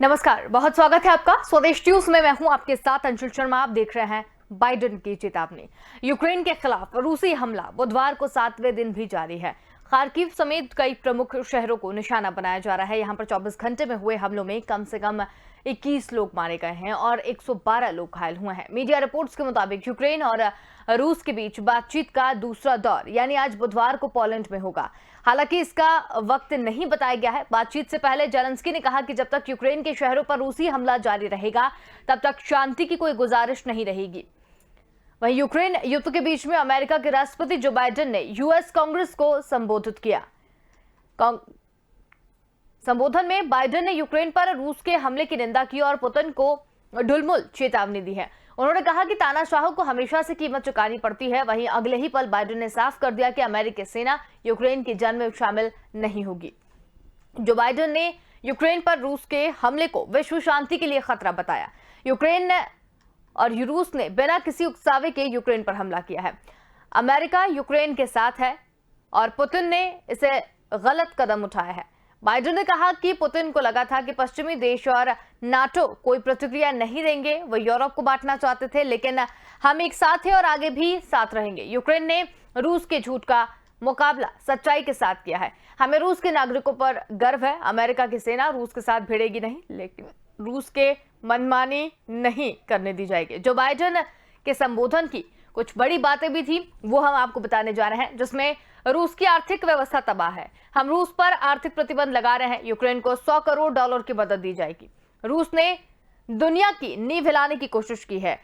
नमस्कार, बहुत स्वागत है आपका स्वदेश न्यूज में। मैं हूं आपके साथ अंशुल शर्मा। आप देख रहे हैं बाइडेन की चेतावनी। यूक्रेन के खिलाफ रूसी हमला बुधवार को 7वें दिन भी जारी है। खार्किव समेत कई प्रमुख शहरों को निशाना बनाया जा रहा है। यहां पर 24 घंटे में हुए हमलों में कम से कम 21 लोग मारे गए हैं और 112 लोग घायल हुए हैं। मीडिया रिपोर्ट्स के मुताबिक यूक्रेन और रूस के बीच बातचीत का दूसरा दौर यानी आज बुधवार को पोलैंड में होगा। हालांकि इसका वक्त नहीं बताया गया है। बातचीत से पहले जेलेंस्की ने कहा कि जब तक यूक्रेन के शहरों पर रूसी हमला जारी रहेगा तब तक शांति की कोई गुजारिश नहीं रहेगी। वहीं यूक्रेन युद्ध के बीच में अमेरिका के राष्ट्रपति जो बाइडेन ने यूएस कांग्रेस को संबोधित किया। संबोधन में बाइडेन ने यूक्रेन पर रूस के हमले की निंदा की और पुतिन को ढुलमुल चेतावनी दी है। उन्होंने कहा कि तानाशाहों को हमेशा से कीमत चुकानी पड़ती है। वहीं अगले ही पल बाइडेन ने साफ कर दिया कि अमेरिकी सेना यूक्रेन की जंग में शामिल नहीं होगी। जो बाइडेन ने यूक्रेन पर रूस के हमले को विश्व शांति के लिए खतरा बताया। यूक्रेन और रूस ने बिना किसी उकसावे के यूक्रेन पर हमला किया है। अमेरिका यूक्रेन के साथ है और पुतिन ने इसे गलत कदम उठाया है। बाइडेन ने कहा कि पुतिन को लगा था कि पश्चिमी देश और नाटो कोई प्रतिक्रिया नहीं देंगे। वो यूरोप को बांटना चाहते थे, लेकिन हम एक साथ हैं और आगे भी साथ रहेंगे। यूक्रेन ने रूस के झूठ का मुकाबला सच्चाई के साथ किया है। हमें रूस के नागरिकों पर गर्व है। अमेरिका की सेना रूस के साथ भिड़ेगी नहीं, लेकिन रूस के मनमानी नहीं करने दी जाएगी। जो बाइडेन के संबोधन की कुछ बड़ी बातें भी थी, वो हम आपको बताने जा रहे हैं, जिसमें रूस की आर्थिक व्यवस्था तबाह है। हम रूस पर आर्थिक प्रतिबंध लगा रहे हैं। यूक्रेन को $100 करोड़ की मदद दी जाएगी। रूस ने दुनिया की नींव हिलाने की कोशिश की है।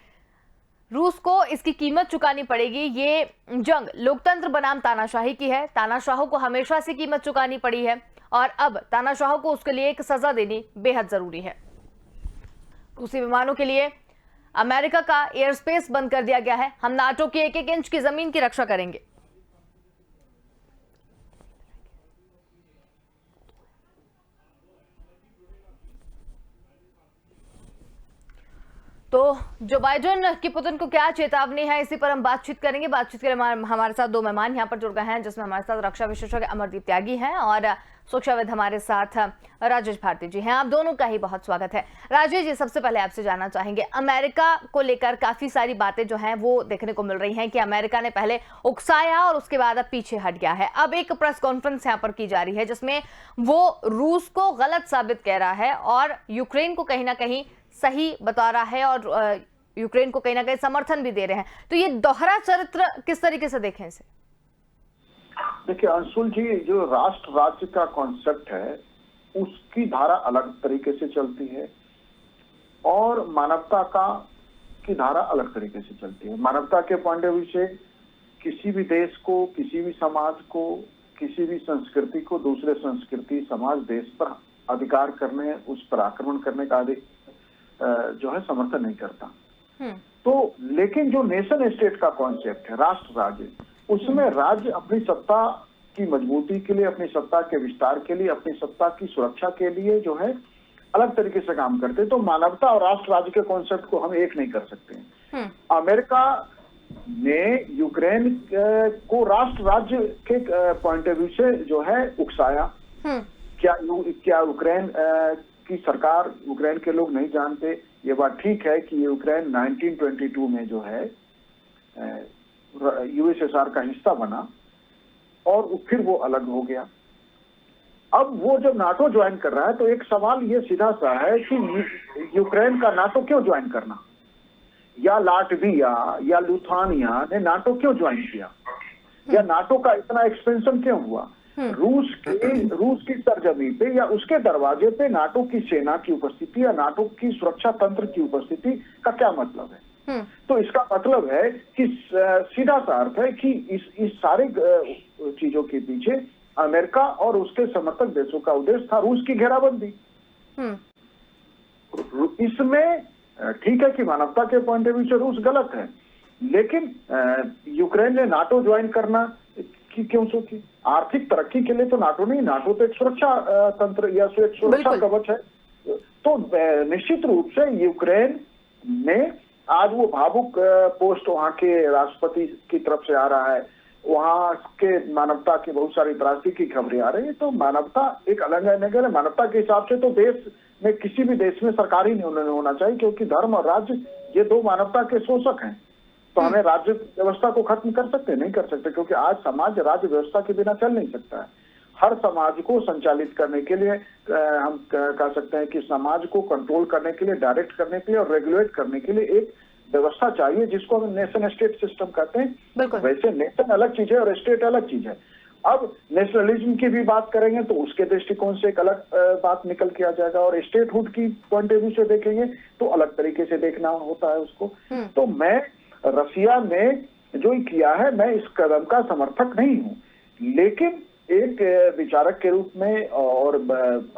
रूस को इसकी कीमत चुकानी पड़ेगी। ये जंग लोकतंत्र बनाम तानाशाही की है। तानाशाहों को हमेशा से कीमत चुकानी पड़ी है और अब तानाशाहों को उसके लिए एक सजा देनी बेहद जरूरी है। रूसी विमानों के लिए अमेरिका का एयर स्पेस बंद कर दिया गया है। हम नाटो की 1-1 इंच की जमीन की रक्षा करेंगे। तो जो बाइडेन की पुतिन को क्या चेतावनी है, इसी पर हम बातचीत करेंगे। बातचीत के लिए हमारे साथ 2 मेहमान यहाँ पर जुड़ गए हैं, जिसमें हमारे साथ रक्षा विशेषज्ञ अमरदीप त्यागी हैं और सुरक्षाविद हमारे साथ राजेश भारती जी हैं। आप दोनों का ही बहुत स्वागत है। राजेश जी, सबसे पहले आपसे जानना चाहेंगे, अमेरिका को लेकर काफी सारी बातें जो हैं वो देखने को मिल रही हैं कि अमेरिका ने पहले उकसाया और उसके बाद अब पीछे हट गया है। अब एक प्रेस कॉन्फ्रेंस यहाँ पर की जा रही है जिसमें वो रूस को गलत साबित कह रहा है और यूक्रेन को कहीं ना कहीं सही बता रहा है और यूक्रेन को कहीं ना कहीं समर्थन भी दे रहे हैं। तो ये दोहरा चरित्र किस तरीके से देखें इसे? देखिए अंशुल जी, जो राष्ट्र राज्य का कॉन्सेप्ट है उसकी धारा अलग तरीके से चलती है और मानवता का की धारा अलग तरीके से चलती है। मानवता के पॉइंट ऑफ व्यू से किसी भी देश को, किसी भी समाज को, किसी भी संस्कृति को दूसरे संस्कृति समाज देश पर अधिकार करने, उस पर आक्रमण करने का जो है समर्थन नहीं करता। तो लेकिन जो नेशन स्टेट का कॉन्सेप्ट है, राष्ट्र राज्य, उसमें राज्य अपनी सत्ता की मजबूती के लिए, अपनी सत्ता के विस्तार के लिए, अपनी सत्ता की सुरक्षा के लिए जो है अलग तरीके से काम करते हैं। तो मानवता और राष्ट्र राज्य के कॉन्सेप्ट को हम एक नहीं कर सकते। अमेरिका ने यूक्रेन को राष्ट्र राज्य के पॉइंट ऑफ व्यू से जो है उकसाया। क्या यूक्रेन की सरकार, यूक्रेन के लोग नहीं जानते? ये बात ठीक है कि यूक्रेन 1922 में जो है यूएसएसआर का हिस्सा बना और फिर वो अलग हो गया। अब वो जब नाटो ज्वाइन कर रहा है तो एक सवाल ये सीधा सा है कि यूक्रेन का नाटो क्यों ज्वाइन करना, या लाटविया या लुथानिया ने नाटो क्यों ज्वाइन किया, या नाटो का इतना एक्सपेंशन क्यों हुआ? रूस की सरजमी पे या उसके दरवाजे पे नाटो की सेना की उपस्थिति या नाटो की सुरक्षा तंत्र की उपस्थिति का क्या मतलब है? तो इसका मतलब है कि सीधा सा अर्थ है कि इस सारे चीजों के पीछे अमेरिका और उसके समर्थक देशों का उद्देश्य था रूस की घेराबंदी। इसमें ठीक है कि मानवता के पॉइंट ऑफ व्यू से रूस गलत है, लेकिन यूक्रेन ने नाटो ज्वाइन करना की क्यों सोची? आर्थिक तरक्की के लिए तो नाटो नहीं, नाटो तो एक सुरक्षा तंत्र या एक सुरक्षा कवच है। तो निश्चित रूप से यूक्रेन ने आज वो भावुक पोस्ट वहां के राष्ट्रपति की तरफ से आ रहा है, वहां के मानवता की बहुत सारी त्रासदी की खबरें आ रही है। तो मानवता एक अलग है, मानवता के हिसाब से तो देश में किसी भी देश में सरकारी नहीं होना चाहिए, क्योंकि धर्म और राज्य ये दो मानवता के शोषक हैं। तो हमें राज्य व्यवस्था को खत्म कर सकते नहीं कर सकते, क्योंकि आज समाज राज्य व्यवस्था के बिना चल नहीं सकता है। हर समाज को संचालित करने के लिए हम कह सकते हैं कि समाज को कंट्रोल करने के लिए, डायरेक्ट करने के लिए और रेगुलेट करने के लिए एक व्यवस्था चाहिए, जिसको हम नेशन स्टेट सिस्टम कहते हैं। वैसे नेशन अलग चीज है और स्टेट अलग चीज है। अब नेशनलिज्म की भी बात करेंगे तो उसके दृष्टिकोण से एक अलग बात निकल के आ जाएगा, और स्टेटहुड की पॉइंट ऑफ व्यू से देखेंगे तो अलग तरीके से देखना होता है उसको। तो मैं रसिया ने जो किया है, मैं इस कदम का समर्थक नहीं हूं, लेकिन एक विचारक के रूप में और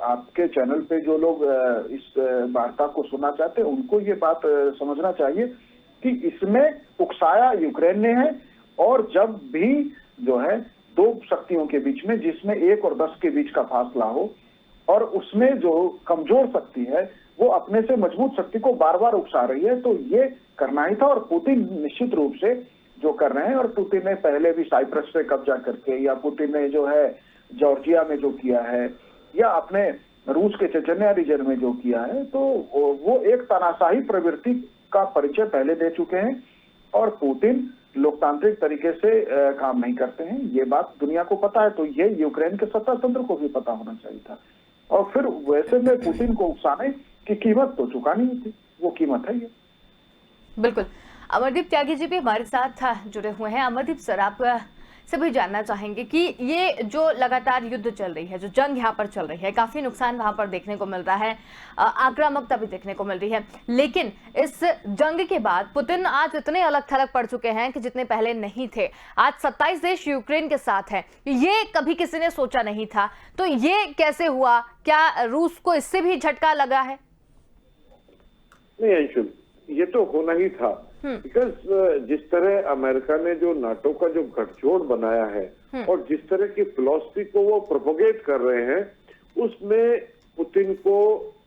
आपके चैनल पे जो लोग इस वार्ता को सुनना चाहते हैं उनको ये बात समझना चाहिए कि इसमें उकसाया यूक्रेन ने है, और जब भी जो है दो शक्तियों के बीच में, जिसमें 1 और 10 के बीच का फासला हो, और उसमें जो कमजोर शक्ति है वो अपने से मजबूत शक्ति को बार बार उकसा रही है, तो ये करना ही था। और पुतिन निश्चित रूप से जो कर रहे हैं, और पुतिन ने पहले भी साइप्रस पे कब्जा करके, या पुतिन ने जो है जॉर्जिया में जो किया है, या अपने रूस के चेचन्या रीजन में जो किया है, तो वो एक तानाशाही प्रवृत्ति का परिचय पहले दे चुके हैं। और पुतिन लोकतांत्रिक तरीके से काम नहीं करते हैं, ये बात दुनिया को पता है। तो ये यूक्रेन के सत्ता तंत्र को भी पता होना चाहिए था। और फिर वैसे में पुतिन को उकसाने की कीमत तो चुकानी ही थी, वो कीमत है ये। बिल्कुल। अमरदीप त्यागी जी भी हमारे साथ जुड़े हुए हैं। अमरदीप सर, आप से भी जानना चाहेंगे कि ये जो लगातार युद्ध चल रही है, जो जंग यहाँ पर चल रही है, काफी नुकसान वहां पर देखने को मिल रहा है, आक्रामकता भी देखने को मिल रही है, लेकिन इस जंग के बाद पुतिन आज इतने अलग थलग पड़ चुके हैं कि जितने पहले नहीं थे। आज 27 देश यूक्रेन के साथ है, ये कभी किसी ने सोचा नहीं था। तो ये कैसे हुआ? क्या रूस को इससे भी झटका लगा है? नहीं अंशुल, ये तो होना ही था, बिकॉज जिस तरह अमेरिका ने जो नाटो का जो गठजोड़ बनाया है और जिस तरह की फिलॉसफी को वो प्रोपोगेट कर रहे हैं, उसमें पुतिन को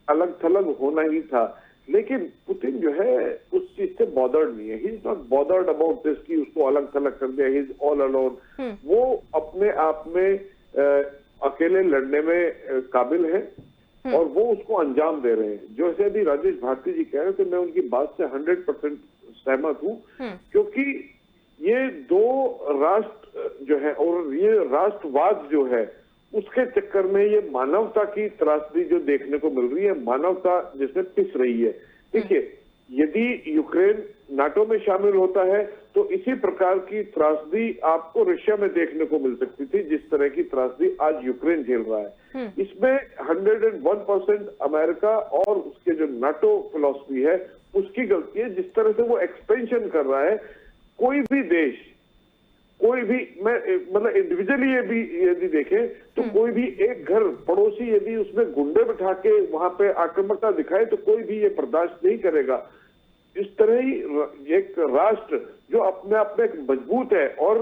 अलग थलग होना ही था। लेकिन पुतिन जो है उस चीज से बॉदर्ड नहीं है। He is not bothered about this कि उसको अलग थलग कर दिया, ही इज ऑल अलोन। वो अपने आप में अकेले लड़ने में काबिल है और वो उसको अंजाम दे रहे हैं। जो अभी राजेश भारती जी कह रहे थे, मैं उनकी बात से 100% सहमत हूँ, क्योंकि ये दो राष्ट्र जो है और ये राष्ट्रवाद जो है, उसके चक्कर में ये मानवता की त्रासदी जो देखने को मिल रही है, मानवता जिसमें पिस रही है। देखिए, यदि यूक्रेन नाटो में शामिल होता है तो इसी प्रकार की त्रासदी आपको रशिया में देखने को मिल सकती थी, जिस तरह की त्रासदी आज यूक्रेन झेल रहा है। इसमें 101% अमेरिका और उसके जो नाटो फिलॉसफी है उसकी गलती है। जिस तरह से वो एक्सपेंशन कर रहा है, कोई भी देश, कोई भी, मैं मतलब इंडिविजुअली ये भी यदि देखें तो कोई भी एक घर पड़ोसी यदि उसमें गुंडे बिठा के वहां पे आक्रामकता दिखाए तो कोई भी ये बर्दाश्त नहीं करेगा। इस तरह ही एक राष्ट्र जो अपने आप में एक मजबूत है और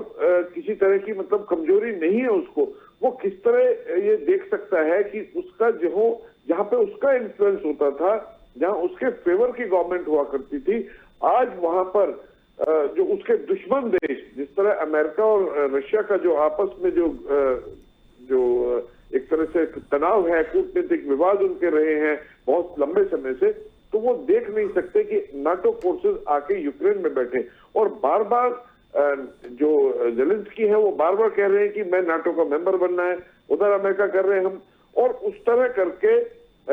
किसी तरह की मतलब कमजोरी नहीं है उसको, वो किस तरह ये देख सकता है कि उसका जो जहां पे उसका इन्फ्लुएंस होता था, जहां उसके फेवर की गवर्नमेंट हुआ करती थी, आज वहां पर जो उसके दुश्मन देश, जिस तरह अमेरिका और रशिया का जो आपस में जो एक तरह से तनाव है, कूटनीतिक विवाद उनके रहे हैं बहुत लंबे समय से, तो वो देख नहीं सकते कि नाटो फोर्सेस आके यूक्रेन में बैठे। और बार बार जो जेलेंस्की है वो बार बार कह रहे हैं कि मैं नाटो का मेंबर बनना है, उधर अमेरिका कर रहे हैं हम, और उस तरह करके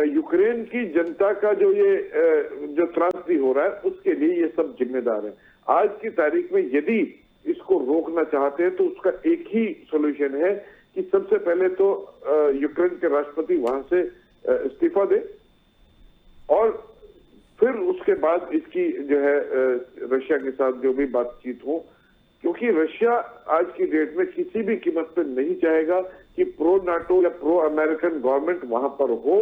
यूक्रेन की जनता का जो ये जो त्रासदी हो रहा है उसके लिए ये सब जिम्मेदार है। आज की तारीख में यदि इसको रोकना चाहते हैं तो उसका एक ही सोल्यूशन है कि सबसे पहले तो यूक्रेन के राष्ट्रपति वहां से इस्तीफा दे, और फिर उसके बाद इसकी जो है रशिया के साथ जो भी बातचीत हो, क्योंकि रशिया आज की डेट में किसी भी कीमत पर नहीं चाहेगा कि प्रो नाटो या प्रो अमेरिकन गवर्नमेंट वहां पर हो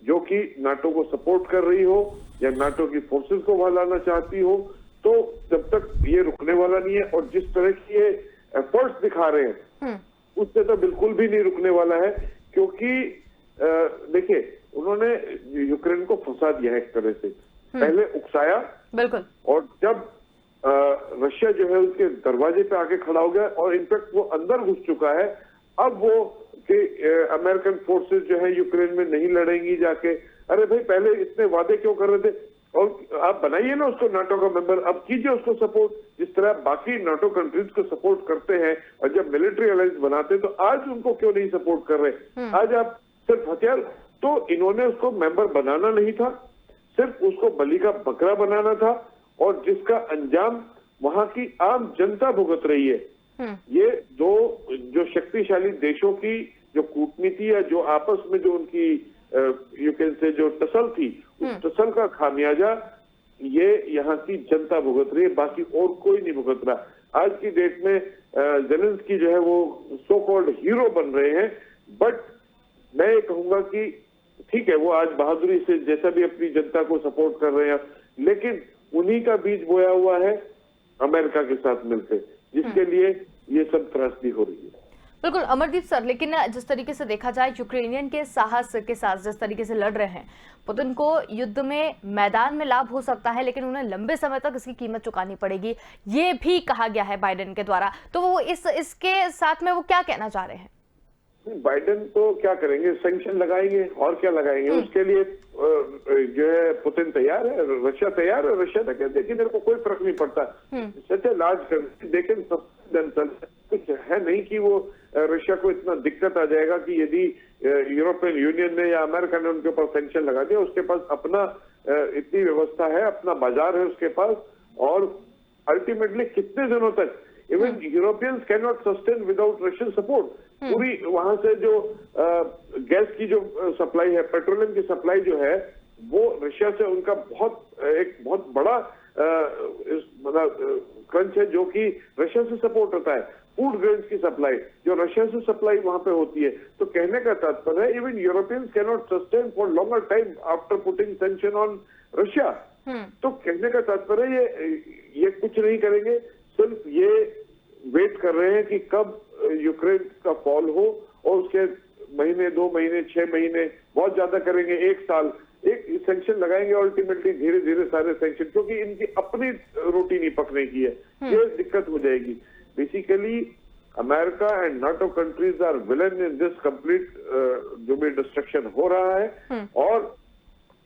जो कि नाटो को सपोर्ट कर रही हो या नाटो की फोर्सेस को वहां लाना चाहती हो। तो जब तक ये रुकने वाला नहीं है, और जिस तरह की ये एफर्ट्स दिखा रहे हैं उससे तो बिल्कुल भी नहीं रुकने वाला है। क्योंकि देखिए, उन्होंने यूक्रेन को फंसा दिया है एक तरह से, पहले उकसाया, बिल्कुल, और जब रशिया जो है उसके दरवाजे पे आके खड़ा हो गया और इनफैक्ट वो अंदर घुस चुका है, अब वो कि अमेरिकन फोर्सेस जो है यूक्रेन में नहीं लड़ेंगी जाके, अरे भाई पहले इतने वादे क्यों कर रहे थे, और आप बनाइए ना उसको नाटो का मेंबर, अब कीजिए उसको सपोर्ट जिस तरह बाकी नाटो कंट्रीज को सपोर्ट करते हैं। और जब मिलिट्री अलायंस बनाते हैं तो आज उनको क्यों नहीं सपोर्ट कर रहे? आज आप सिर्फ हथियार, तो इन्होंने उसको मेंबर बनाना नहीं था, सिर्फ उसको बलि का बकरा बनाना था, और जिसका अंजाम वहां की आम जनता भुगत रही है। ये दो जो शक्तिशाली देशों की जो कूटनीति या जो आपस में जो उनकी यू कैन से जो टसल थी, उस टसल का खामियाजा ये यहाँ की जनता भुगत रही है, बाकी और कोई नहीं भुगत रहा। आज की डेट में जेलेंस्की जो है वो सो कॉल्ड हीरो बन रहे हैं, बट मैं ये कहूंगा कि ठीक है वो आज बहादुरी से जैसा भी अपनी जनता को सपोर्ट कर रहे हैं, लेकिन उन्हीं का बीज बोया हुआ है अमेरिका के साथ मिलकर, जिसके लिए ये सब त्रासदी हो रही है। बिल्कुल अमरदीप सर, लेकिन जिस तरीके से देखा जाए यूक्रेनियन के साहस के साथ जिस तरीके से लड़ रहे हैं, पुतिन को युद्ध में मैदान में लाभ हो सकता है, लेकिन उन्हें लंबे समय तक इसकी कीमत चुकानी पड़ेगी, ये भी कहा गया है बाइडेन के द्वारा। तो वो इसके साथ में वो क्या कहना चाह रहे हैं? बाइडेन तो क्या करेंगे, सैंक्शन लगाएंगे और क्या लगाएंगे। उसके लिए जो है पुतिन तैयार है, रशिया तैयार है। रशिया तो कहते हैं कि मेरे को कोई फर्क नहीं पड़ता, सच्चे लाज कर देखें सब कुछ है नहीं कि वो रशिया को इतना दिक्कत आ जाएगा कि यदि यूरोपियन यूनियन ने या अमेरिका ने उनके ऊपर सैंक्शन लगा दिया। उसके पास अपना इतनी व्यवस्था है, अपना बाजार है उसके पास, और अल्टीमेटली कितने दिनों तक even Europeans can not sustain without Russian support. पूरी वहां से जो गैस की जो सप्लाई है, पेट्रोलियम की सप्लाई जो है, वो रशिया से उनका एक बहुत बड़ा मतलब क्रंच है, जो कि रशिया से सपोर्ट होता है। फूड ग्रेन्स की सप्लाई जो रशिया से सप्लाई वहां पे होती है। तो कहने का तात्पर्य है even Europeans can not sustain for longer time after putting sanction on Russia. तो कहने का तात्पर्य ये कुछ नहीं करेंगे, सिर्फ ये वेट कर रहे हैं कि कब यूक्रेन का फॉल हो, और उसके महीने, 2 महीने, 6 महीने, बहुत ज्यादा करेंगे 1 साल, एक सेंक्शन लगाएंगे। अल्टीमेटली धीरे धीरे सारे सेंक्शन, क्योंकि इनकी अपनी रोटी नहीं पकने की है, ये दिक्कत हो जाएगी। Basically America and NATO countries are villain in this complete जो भी डिस्ट्रक्शन हो रहा है, और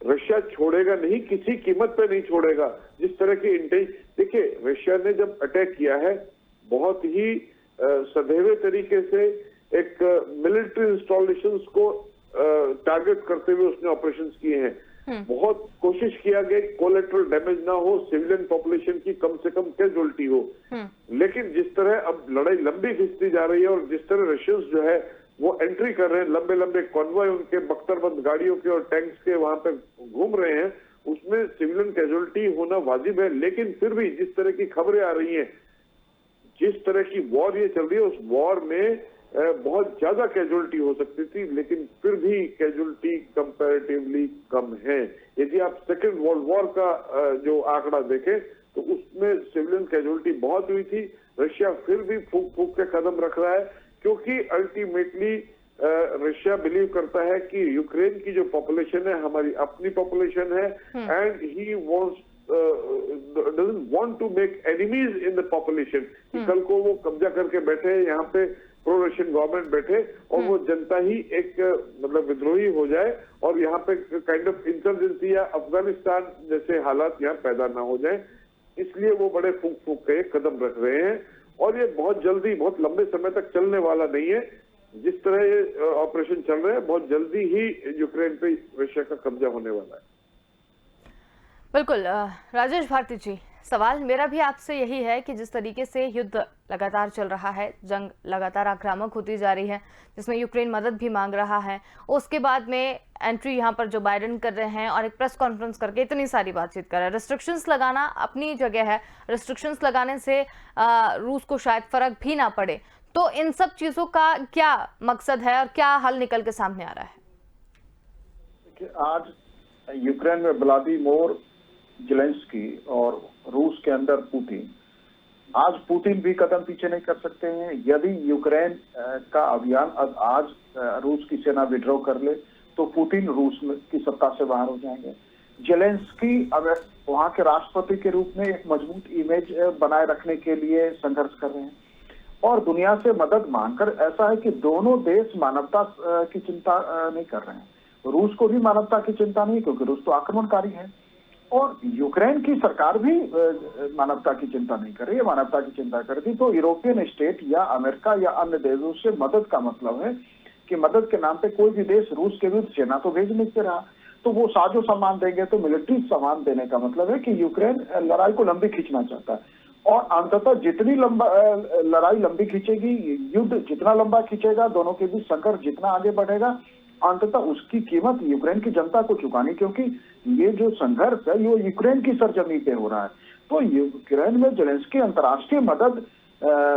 रशिया छोड़ेगा नहीं, किसी कीमत पे नहीं छोड़ेगा। जिस तरह की देखिए, रशिया ने जब अटैक किया है बहुत ही सदैवे तरीके से एक मिलिट्री इंस्टॉलेशंस को टारगेट करते हुए उसने ऑपरेशंस किए हैं। बहुत कोशिश किया गया कोलेटरल डैमेज ना हो, सिविलियन पॉपुलेशन की कम से कम कैजुअल्टी हो। लेकिन जिस तरह अब लड़ाई लंबी खिंचती जा रही है, और जिस तरह रशियंस जो है वो एंट्री कर रहे हैं, लंबे लंबे कॉन्वॉय उनके बख्तरबंद गाड़ियों के और टैंक्स के वहां पे घूम रहे हैं, उसमें सिविलियन कैजुअल्टी होना वाजिब है। लेकिन फिर भी जिस तरह की खबरें आ रही हैं, जिस तरह की वॉर ये चल रही है, उस वॉर में बहुत ज्यादा कैजुअल्टी हो सकती थी, लेकिन फिर भी कैजुअल्टी कंपैरेटिवली कम है। यदि आप सेकेंड वर्ल्ड वॉर का जो आंकड़ा देखें तो उसमें सिविलियन कैजुअल्टी बहुत हुई थी। रशिया फिर भी फूक फूक के कदम रख रहा है, क्योंकि अल्टीमेटली रशिया बिलीव करता है कि यूक्रेन की जो पॉपुलेशन है हमारी अपनी पॉपुलेशन है, and he wants doesn't want to make enemies in the population। कल को वो कब्जा करके बैठे यहाँ पे, प्रो रशियन गवर्नमेंट बैठे, और वो जनता ही एक मतलब विद्रोही हो जाए, और यहाँ पे काइंड ऑफ इंसर्जेंसी या अफगानिस्तान जैसे हालात यहाँ पैदा ना हो जाए। इसलिए वो बड़े फूक फूक के कदम रख रहे हैं, और ये बहुत जल्दी, बहुत लंबे समय तक चलने वाला नहीं है। जिस तरह ये ऑपरेशन चल रहे हैं, बहुत जल्दी ही यूक्रेन पे रशिया का कब्जा होने वाला है। बिल्कुल राजेश भारती जी, सवाल मेरा भी आपसे यही है कि जिस तरीके से युद्ध लगातार चल रहा है, जंग लगातार आक्रामक होती जा रही है, जिसमें यूक्रेन मदद भी मांग रहा है, उसके बाद में एंट्री यहाँ पर जो बाइडेन कर रहे हैं और एक प्रेस कॉन्फ्रेंस करके इतनी सारी बातचीत कर रहे हैं। रिस्ट्रिक्शंस लगाना अपनी जगह है, रिस्ट्रिक्शंस लगाने से रूस को शायद फर्क भी ना पड़े, तो इन सब चीज़ों का क्या मकसद है और क्या हल निकल के सामने आ रहा है? आज यूक्रेन में व्लादिमीर जेलेंस्की और रूस के अंदर पुतिन, आज पुतिन भी कदम पीछे नहीं कर सकते हैं। यदि यूक्रेन का अभियान आज रूस की सेना विड्रॉ कर ले तो पुतिन रूस की सत्ता से बाहर हो जाएंगे। जेलेंस्की अब वहां के राष्ट्रपति के रूप में एक मजबूत इमेज बनाए रखने के लिए संघर्ष कर रहे हैं, और दुनिया से मदद मांगकर। ऐसा है कि दोनों देश मानवता की चिंता नहीं कर रहे हैं, रूस को भी मानवता की चिंता नहीं, क्योंकि रूस तो आक्रमणकारी है। और यूक्रेन की सरकार भी मानवता की चिंता नहीं कर रही है। मानवता की चिंता करती तो यूरोपियन स्टेट या अमेरिका या अन्य देशों से मदद का मतलब है कि मदद के नाम पे कोई भी देश रूस के विरुद्ध सेना तो भेज नहीं दे रहा, तो वो साजो सामान देंगे। तो मिलिट्री सामान देने का मतलब है कि यूक्रेन लड़ाई को लंबी खींचना चाहता है, और अंततः जितनी लड़ाई लंबी खींचेगी, युद्ध जितना लंबा खींचेगा, दोनों के बीच संघर्ष जितना आगे बढ़ेगा, अंततः उसकी कीमत यूक्रेन की जनता को चुकानी, क्योंकि ये जो संघर्ष है ये यूक्रेन की सरजमी पे हो रहा है। तो यूक्रेन में जेलेंस्की अंतर्राष्ट्रीय मदद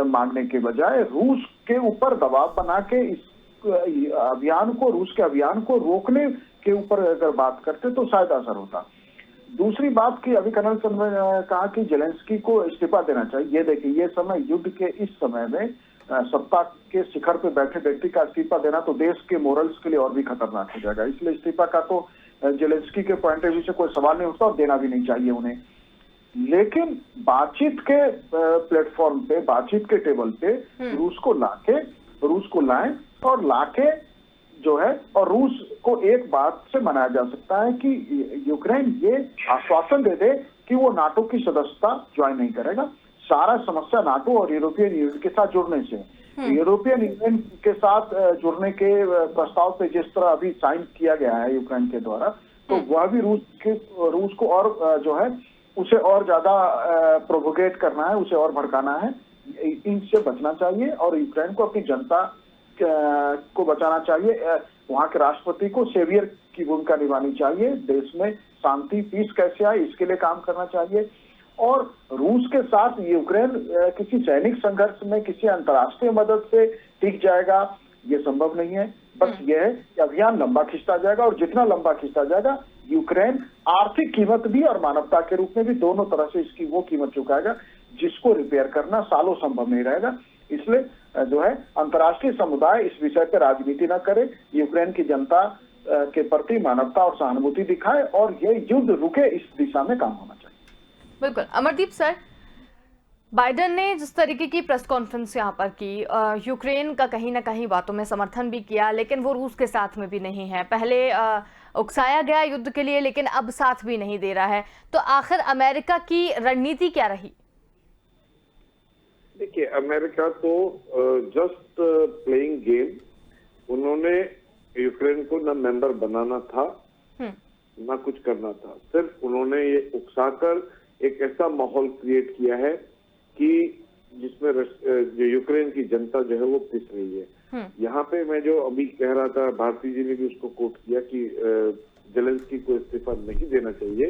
मांगने के बजाय रूस के ऊपर दबाव बना के इस अभियान को, रूस के अभियान को रोकने के ऊपर अगर बात करते तो शायद असर होता। दूसरी बात की अभी कर्नल चंद्र ने कहा कि जेलेंस्की को इस्तीफा देना चाहिए। ये देखिए, ये समय युद्ध के इस समय में सत्ता के शिखर पे बैठे व्यक्ति का इस्तीफा देना तो देश के मोरल्स के लिए और भी खतरनाक हो जाएगा। इसलिए इस्तीफा का तो जेलेंस्की के पॉइंट ऑफ व्यू से कोई सवाल नहीं उठता और देना भी नहीं चाहिए उन्हें। लेकिन बातचीत के प्लेटफॉर्म पे, बातचीत के टेबल पे रूस को लाएं और लाके जो है, और रूस को एक बात से मनाया जा सकता है कि यूक्रेन ये आश्वासन दे दे कि वो नाटो की सदस्यता ज्वाइन नहीं करेगा। सारा समस्या नाटो और यूरोपियन यूनियन के साथ जुड़ने से। यूरोपियन यूनियन के साथ जुड़ने के प्रस्ताव पे जिस तरह अभी साइन किया गया है यूक्रेन के द्वारा, तो वह भी रूस को और जो है उसे और ज्यादा प्रोवोकेट करना है, उसे और भड़काना है। इनसे बचना चाहिए और यूक्रेन को अपनी जनता को बचाना चाहिए। वहां के राष्ट्रपति को सेवियर की भूमिका निभानी चाहिए। देश में शांति, पीस कैसे आए, इसके लिए काम करना चाहिए। और रूस के साथ यूक्रेन किसी सैनिक संघर्ष में, किसी अंतर्राष्ट्रीय मदद से टिक जाएगा, ये संभव नहीं है। बस यह है कि अभियान लंबा खिंचता जाएगा, और जितना लंबा खिंचता जाएगा यूक्रेन आर्थिक कीमत भी और मानवता के रूप में भी दोनों तरह से इसकी वो कीमत चुकाएगा जिसको रिपेयर करना सालों संभव नहीं रहेगा। इसलिए जो है अंतर्राष्ट्रीय समुदाय इस विषय पर राजनीति न करे, यूक्रेन की जनता के प्रति मानवता और सहानुभूति दिखाए और ये युद्ध रुके, इस दिशा में काम होना चाहिए। बिल्कुल। अमरदीप सर, बाइडेन ने जिस तरीके की प्रेस कॉन्फ्रेंस यहाँ पर की, यूक्रेन का कहीं ना कहीं बातों में समर्थन भी किया, लेकिन वो रूस के साथ में भी नहीं है। पहले उकसाया गया युद्ध के लिए, लेकिन अब साथ भी नहीं दे रहा है। तो आखिर अमेरिका की रणनीति क्या रही? देखिए, अमेरिका तो जस्ट प्लेइंग गेम। उन्होंने यूक्रेन को न मेंबर बनाना था ना कुछ करना था। सिर्फ उन्होंने ये उकसाकर एक ऐसा माहौल क्रिएट किया है कि जिसमें जो यूक्रेन की जनता जो है वो पिस रही है। यहाँ पे मैं जो अभी कह रहा था, भारती जी ने भी उसको कोट किया कि जेलेंस्की को इस्तीफा नहीं देना चाहिए।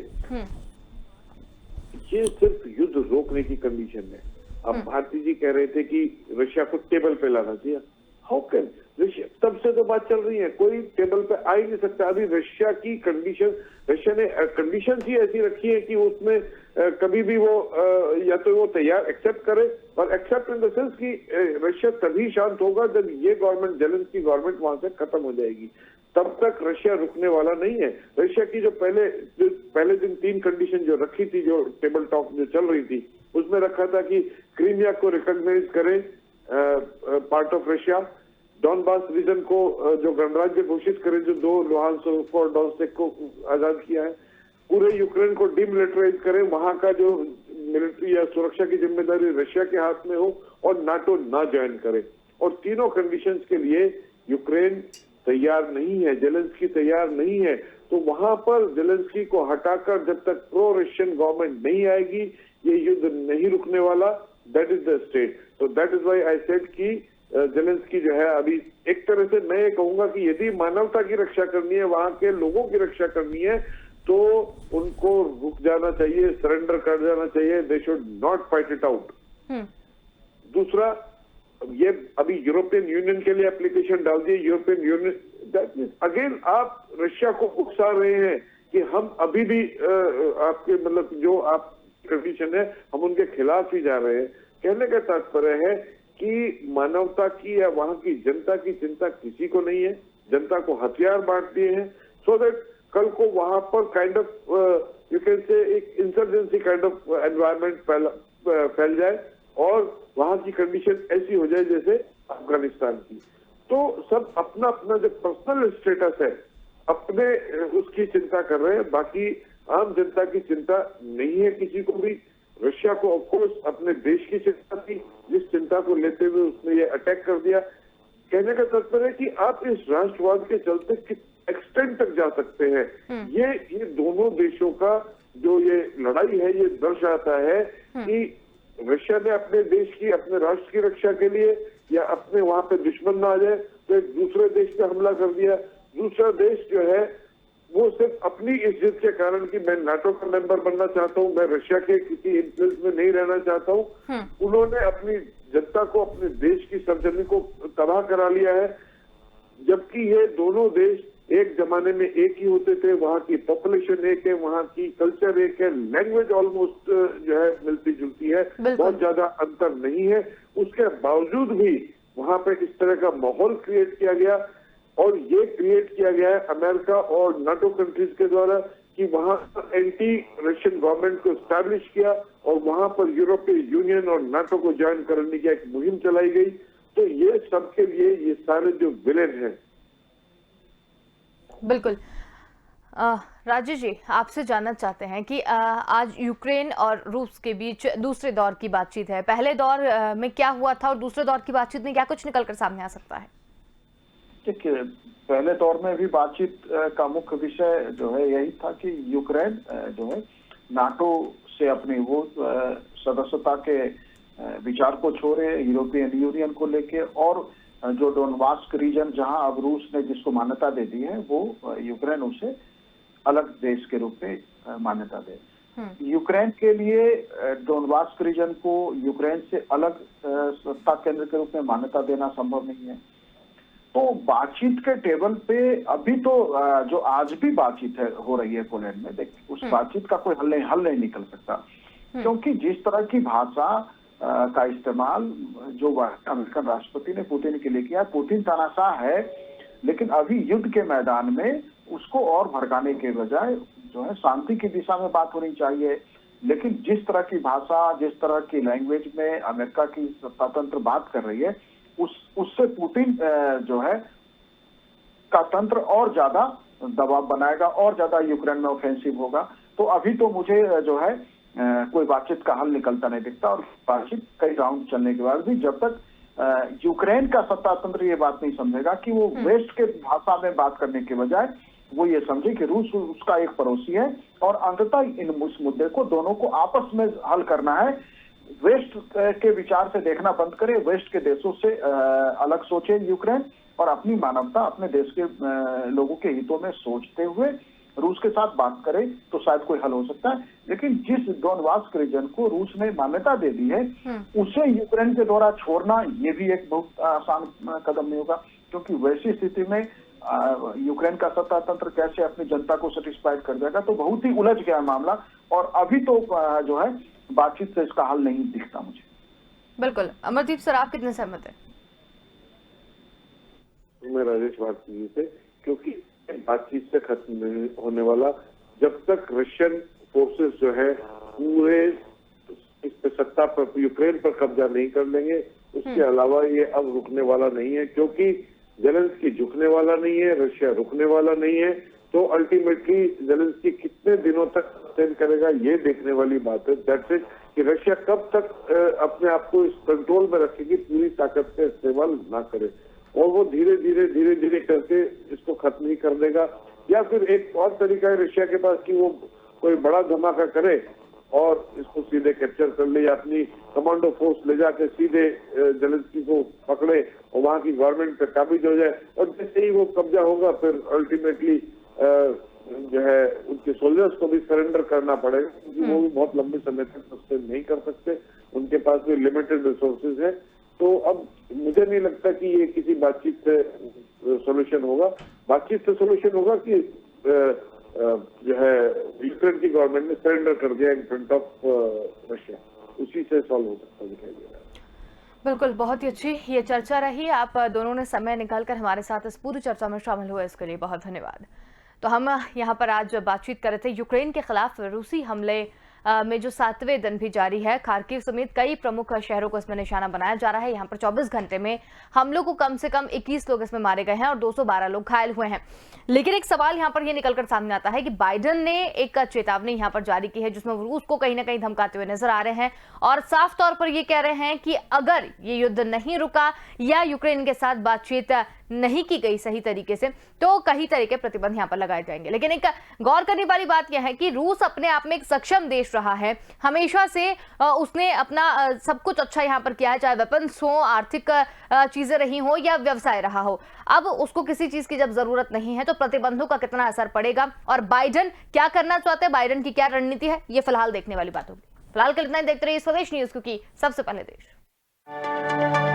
ये सिर्फ युद्ध रोकने की कंडीशन है। अब भारती जी कह रहे थे कि रशिया को टेबल पे लाना चाहिए। हाउ कैन रशिया, तब से तो बात चल रही है, कोई टेबल पे आ ही नहीं सकता। अभी रशिया की कंडीशन, रशिया ने कंडीशन ही ऐसी रखी है कि उसमें कभी भी वो या तो वो तैयार एक्सेप्ट करे, और एक्सेप्ट इन द सेंस कि रशिया तभी शांत होगा जब ये गवर्नमेंट, जेलेंस्की गवर्नमेंट वहां से खत्म हो जाएगी। तब तक रशिया रुकने वाला नहीं है। रशिया की जो पहले दिन 3 कंडीशन जो रखी थी, जो टेबल टॉक जो चल रही थी, उसमें रखा था कि क्रीमिया को रिकॉग्नाइज करे part of Russia, Donbas region को जो गणराज्य घोषित करे, जो 2 लुहांस्क और डोनेत्स्क को आजाद किया है, पूरे यूक्रेन को डिमिलिटराइज करे, वहां का जो मिलिट्री या सुरक्षा की जिम्मेदारी रशिया के हाथ में हो, और नाटो ना ज्वाइन करे। और तीनों कंडीशंस के लिए यूक्रेन तैयार नहीं है, जेलेंस्की तैयार नहीं है। तो वहां पर जेलेंस्की को हटाकर जब तक प्रो रशियन गवर्नमेंट नहीं आएगी, ये युद्ध नहीं रुकने वाला। That is the state. तो that is why I said कि जेलेंस्की जो है, अभी एक तरह से मैं ये कहूंगा कि यदि मानवता की रक्षा करनी है, वहां के लोगों की रक्षा करनी है, तो उनको रुक जाना चाहिए, सरेंडर कर जाना चाहिए। They should not fight it out. दूसरा, ये अभी यूरोपियन यूनियन के लिए एप्लीकेशन डाल दिए। European union, that means again आप रशिया को उकसा रहे हैं कि हम अभी भी आपके मतलब जो आप कंडीशन है, हम उनके खिलाफ ही जा रहे हैं। कहने का तात्पर्य है कि मानवता की या वहां की जनता की चिंता किसी को नहीं है। जनता को हथियार बांट दिए हैं, सो दैट कल को वहां पर kind of you can say एक इंसर्जेंसी काइंड ऑफ एनवायरमेंट फैल जाए, और वहां की कंडीशन ऐसी हो जाए जैसे अफगानिस्तान की। तो सब अपना अपना जो पर्सनल स्टेटस है अपने उसकी चिंता कर रहे हैं, बाकी आम जनता की चिंता नहीं है किसी को भी। रशिया को ऑफकोर्स अपने देश की चिंता थी, जिस चिंता को लेते हुए उसने ये अटैक कर दिया। कहने का तात्पर्य है कि आप इस राष्ट्रवाद के चलते किस एक्सटेंट तक जा सकते हैं। ये दोनों देशों का जो ये लड़ाई है ये दर्शाता है कि रशिया ने अपने देश की, अपने राष्ट्र की रक्षा के लिए या अपने वहां पे दुश्मन ना आ जाए तो एक दूसरे देश पे हमला कर दिया। दूसरा देश जो है वो सिर्फ अपनी इस जिद के कारण कि मैं नाटो का मेंबर बनना चाहता हूँ, मैं रशिया के किसी इन्फ्लुएंस में नहीं रहना चाहता हूँ, उन्होंने अपनी जनता को, अपने देश की सरजमी को तबाह करा लिया है। जबकि ये दोनों देश एक जमाने में एक ही होते थे, वहाँ की पॉपुलेशन एक है, वहाँ की कल्चर एक है, लैंग्वेज ऑलमोस्ट जो है मिलती जुलती है, बहुत ज्यादा अंतर नहीं है। उसके बावजूद भी वहाँ पे इस तरह का माहौल क्रिएट किया गया, और ये क्रिएट किया गया है अमेरिका और नाटो कंट्रीज के द्वारा कि वहाँ एंटी रशियन गवर्नमेंट को स्टैब्लिश किया और वहाँ पर यूरोपीय यूनियन और नाटो को ज्वाइन करने की एक मुहिम चलाई गई। तो ये सबके लिए ये सारे जो विलेन हैं। बिल्कुल। राजेश जी, आपसे जानना चाहते हैं कि आज यूक्रेन और रूस के बीच दूसरे दौर की बातचीत है। पहले दौर में क्या हुआ था और दूसरे दौर की बातचीत में क्या कुछ निकलकर सामने आ सकता है? देखिए, पहले दौर में भी बातचीत का मुख्य विषय जो है यही था कि यूक्रेन जो है नाटो से अपनी वो सदस्यता के विचार को छोड़े, यूरोपियन यूनियन को लेके, और जो डोनबास्क रीजन जहां अब रूस ने जिसको मान्यता दे दी है वो यूक्रेन उसे अलग देश के रूप में मान्यता दे। यूक्रेन के लिए डोनबास्क रीजन को यूक्रेन से अलग सत्ता केंद्र के रूप में मान्यता देना संभव नहीं है। तो बातचीत के टेबल पे अभी तो जो आज भी बातचीत हो रही है पोलैंड में, देखिए उस बातचीत का कोई हल नहीं निकल सकता, क्योंकि जिस तरह की भाषा का इस्तेमाल जो अमेरिकन राष्ट्रपति ने पुतिन के लिए किया, पुतिन तानाशाह है, लेकिन अभी युद्ध के मैदान में उसको और भड़काने के बजाय जो है शांति की दिशा में बात होनी चाहिए। लेकिन जिस तरह की भाषा, जिस तरह की लैंग्वेज में अमेरिका की सत्तातंत्र बात कर रही है, उससे पुतिन जो है का तंत्र और ज्यादा दबाव बनाएगा, और ज्यादा यूक्रेन में ऑफेंसिव होगा। तो अभी तो मुझे जो है कोई बातचीत का हल निकलता नहीं दिखता, और बातचीत कई राउंड चलने के बाद भी जब तक यूक्रेन का सत्तातंत्र ये बात नहीं समझेगा कि वो वेस्ट के भाषा में बात करने के बजाय वो ये समझे कि रूस उसका एक पड़ोसी है, और अंततः इस मुद्दे को दोनों को आपस में हल करना है। वेस्ट के विचार से देखना बंद करे, वेस्ट के देशों से अलग सोचे यूक्रेन, और अपनी मानवता, अपने देश के लोगों के हितों में सोचते हुए रूस के साथ बात करे तो शायद कोई हल हो सकता है। लेकिन जिस डोनबास्क रीजन को रूस ने मान्यता दे दी है उसे यूक्रेन के द्वारा छोड़ना ये भी एक बहुत आसान कदम नहीं होगा, क्योंकि वैसी स्थिति में यूक्रेन का सत्तातंत्र कैसे अपनी जनता को सेटिस्फाइड कर देगा, तो बहुत ही उलझ गया मामला, और अभी तो जो है बातचीत से इसका हल नहीं दिखता मुझे। बिल्कुल। अमरदीप सर, आप कितने सहमत हैं? मैं राजेश भारती जी से, क्योंकि बातचीत से खत्म नहीं होने वाला जब तक रशियन फोर्सेस जो है पूरे इस पे सत्ता पर, यूक्रेन पर कब्जा नहीं कर लेंगे, उसके अलावा ये अब रुकने वाला नहीं है। क्योंकि जेलेंस्की झुकने वाला नहीं है, रशिया रुकने वाला नहीं है, तो अल्टीमेटली जेलेंस्की कितने दिनों तक सस्टेन करेगा ये देखने वाली बात है। दैट्स इट, कि रशिया कब तक अपने आप को इस कंट्रोल में रखेगी, पूरी ताकत का इस्तेमाल ना करे, और वो धीरे धीरे करके इसको खत्म ही कर देगा। या फिर एक और तरीका है रशिया के पास कि वो कोई बड़ा धमाका करे और इसको सीधे कैप्चर कर ले, या अपनी कमांडो फोर्स ले जाकर सीधे जेलेंस्की को पकड़े और वहां की गवर्नमेंट पे काबिज हो जाए, और जैसे ही वो कब्जा होगा फिर अल्टीमेटली जो है उनके सोल्जर्स को भी सरेंडर करना पड़ेगा, क्योंकि वो भी बहुत लंबे समय तक सस्टेन नहीं कर सकते, उनके पास भी लिमिटेड रिसोर्सेज है। तो अब मुझे नहीं लगता कि ये किसी बातचीत से सोल्यूशन होगा। बातचीत से सोल्यूशन होगा कि जो है यूक्रेन की गवर्नमेंट ने सरेंडर कर दिया इन फ्रंट ऑफ रशिया, उसी से सॉल्व हो सकता दिखाई दे रहा है। बिल्कुल, बहुत ही अच्छी ये चर्चा रही। आप दोनों ने समय निकालकर हमारे साथ इस पूरी चर्चा में शामिल हुए, इसके लिए बहुत धन्यवाद। तो हम यहाँ पर आज बातचीत कर रहे थे यूक्रेन के खिलाफ रूसी हमले में जो 7वें दिन भी जारी है। खार्किव समेत कई प्रमुख शहरों को इसमें निशाना बनाया जा रहा है। यहाँ पर 24 घंटे में हमलों को कम से कम 21 लोग इसमें मारे गए हैं और 212 लोग घायल हुए हैं। लेकिन एक सवाल यहाँ पर यह निकलकर सामने आता है कि बाइडेन ने एक चेतावनी यहाँ पर जारी की है, जिसमें रूस को कहीं ना कहीं धमकाते हुए नजर आ रहे हैं और साफ तौर पर ये कह रहे हैं कि अगर ये युद्ध नहीं रुका या यूक्रेन के साथ बातचीत नहीं की गई सही तरीके से तो कई तरह के प्रतिबंध यहाँ पर लगाए जाएंगे। लेकिन एक गौर करने वाली बात यह है कि रूस अपने आप में एक सक्षम देश रहा है, हमेशा से उसने अपना सब कुछ अच्छा यहाँ पर किया है, चाहे वेपन्स हो, आर्थिक चीजें रही हो या व्यवसाय रहा हो। अब उसको किसी चीज की जब जरूरत नहीं है तो प्रतिबंधों का कितना असर पड़ेगा और बाइडेन क्या करना चाहते हैं, बाइडेन की क्या रणनीति है, ये फिलहाल देखने वाली बात होगी। फिलहाल के लिए इतना ही। देखते रहिए स्वदेश न्यूज, क्योंकि सबसे पहले देश।